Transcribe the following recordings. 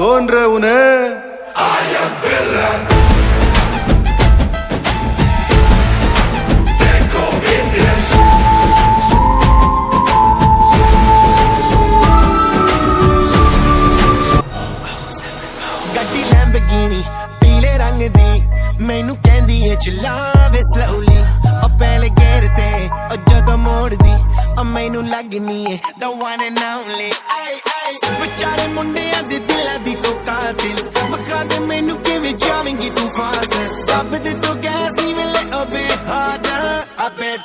कौन रे उन्हें? I am villain. Deco Indians. ਗੱਡੀ ਲੈਂਬਰਗਿਨੀ ਪੀਲੇ ਰੰਗ ਦੀ ਮੈਨੂੰ ਕਹਿੰਦੀ ਏ ਚਲਾਵੇ ਸਲੋਲੀ ਉਹ ਪਹਿਲੇ ਗੇਰ ਤੇ ਉਹ ਜਦੋਂ ਮੋੜਦੀ ਉਹ ਮੈਨੂੰ ਲੱਗਨੀ ਏ the one and only ਆਈ ਆਈ ਵਿਚਾਰੇ ਮੁੰਡਿਆਂ ਦੇ ਦਿਲਾਂ ਦੀ ਤੂੰ ਕਾਤਿਲ ਬਖਾ ਦੇ ਮੈਨੂੰ ਕਿਵੇਂ ਜਾਵੇਂਗੀ ਤੂੰ ਫਾਸਟ ਸਭ ਦੇ ਤੂੰ ਗੈਸ ਨਹੀਂ ਮਿਲੇ ਅਬੇ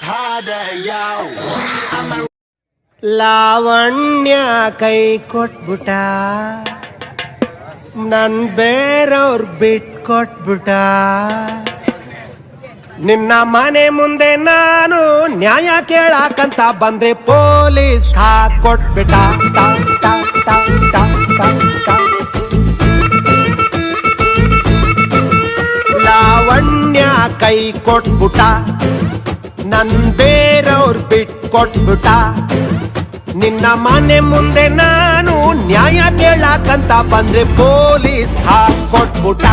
harder yo ಲಾವಣ್ಯ ಕೈ ಕೊಟ್ಬಿಟ ನನ್ ಬೇರವ್ರ ಬಿಟ್ಕೊಟ್ಬಿಟ ನಿನ್ನ ಮನೆ ಮುಂದೆ ನಾನು ನ್ಯಾಯ ಕೇಳಾಕಂತ ಬಂದ್ರೆ ಪೊಲೀಸ್ ಹಾಕೊಟ್ಬಿಟ ಲಾವಣ್ಯ ಕೈ ಕೊಟ್ಬಿಟ ನನ್ ಬೇರವ್ರ ಬಿಟ್ಕೊಟ್ಬಿಟ ನಿನ್ನ ಮನೆ ಮುಂದೆ ನಾನು ನ್ಯಾಯ ಕೇಳಾಕಂತ ಬಂದ್ರೆ ಪೊಲೀಸ್ ಹಾಕೊಟ್ಬಿಟ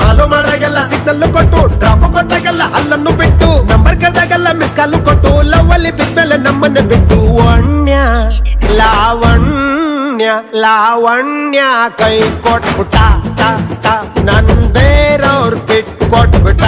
ಫಾಲೋ ಮಾಡಿದಾಗೆಲ್ಲ ಸಿಗ್ನಲ್ ಕೊಟ್ಟು ಡ್ರಾಪ್ ಕೊಟ್ಟಾಗೆಲ್ಲ ಅಲ್ಲನ್ನು ಬಿಟ್ಟು ನಂಬರ್ ಕರೆದಾಗೆಲ್ಲ ಮಿಸ್ ಕಾಲು ಕೊಟ್ಟು ಲವ್ ಅಲ್ಲಿ ಬಿದ್ಮೇಲೆ ನಮ್ಮನ್ನ ಬಿಟ್ಟು ಲಾವಣ್ಯ ಕೈ ಕೊಟ್ಬಿಟ ನನ್ ಬೇರವ್ರ ಬಿಟ್ಕೊಟ್ಬಿಟ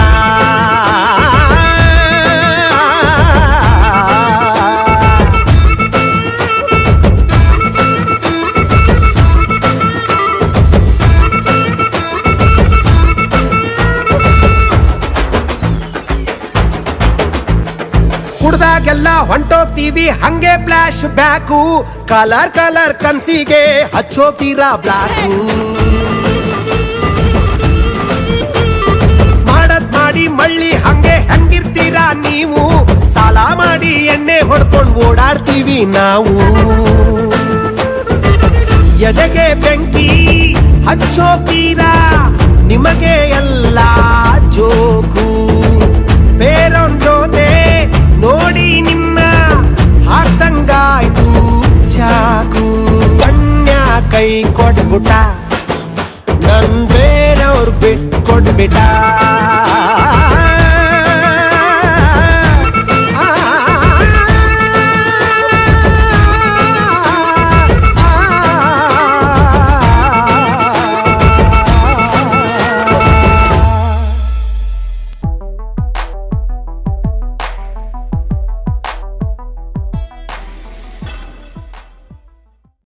ಕುಡ್ದಾಗೆಲ್ಲ ಹೊಂಟೋಗ್ತೀವಿ ಹಂಗೆ ಫ್ಲಾಶ್ ಬ್ಯಾಕು ಕಲರ್ ಕನ್ಸಿಗೆ ಹಚ್ಚೋತೀರಾ ಬ್ಲಾಕು ಮಾಡದ್ ಮಾಡಿ ಮಳ್ಳಿ ಹಂಗೆ ಹೆಂಗಿರ್ತೀರಾ ನೀವು ಸಾಲ ಮಾಡಿ ಎಣ್ಣೆ ಹೊಡ್ಕೊಂಡು ಓಡಾಡ್ತೀವಿ ನಾವು ಎದೆಗೆ ಬೆಂಕಿ ಹಚ್ಚೋತೀರಾ ನಿಮಗೆ ಎಲ್ಲ ಜೋಕು ಬೇರೊಂದ್ ಜೊತೆ ನೋಡಿ ನಿಮ್ಮ ಹಾಕ್ದಂಗಾಯ್ತು ಚಾಕು ಕನ್ಯ ಕೈ ಕೊಟ್ಬಿಟ ನನ್ ಬೇರವ್ರ ಬಿಟ್ಕೊಟ್ಬಿಟ